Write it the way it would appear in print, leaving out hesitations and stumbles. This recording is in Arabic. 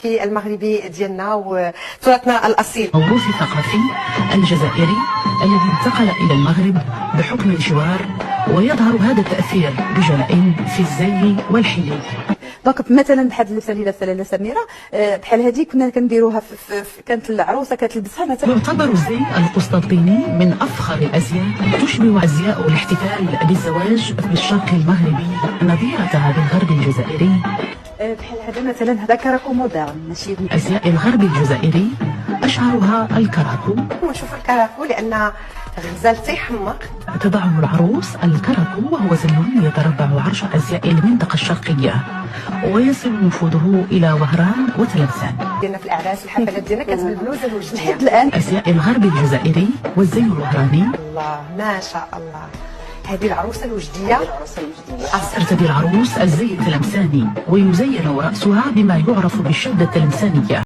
الزفي المغربي ديالنا وتراثنا الاصيل. موروث ثقافي الجزائري الذي انتقل الى المغرب بحكم الجوار، ويظهر هذا التأثير بجلاء في الزي والحلي. دونك مثلا بحال اللبسه سميره بحال هذه كنا كنديروها كانت العروسه كتلبسها مثلا. يعتبر الزي القسطنطيني من افخر الازياء، تشبه ازياء الاحتفال بالزواج بالشرق المغربي نظيرتها بالغرب الجزائري. بحال هذا مثلا هذا كراكو مودرن ماشي ازياء الغرب الجزائري اشهرها الكراكو. ونشوف الكراكو لان غزال تيحمق. تضعه العروس الكراكو وهو زي يتربع عرش ازياء المنطقه الشرقيه، ويصل نفوذه الى وهران وتلمسان. ديالنا في الاعراس والحفلات ديالنا كانت بالبلوزه الوجديه. لحد الان ازياء الغرب الجزائري والزي الوهراني. الله ما شاء الله، هذه العروسه الوجديه. ترتدي العروس الزي التلمساني ويزين رأسها بما يعرف بالشدة التلمسانية.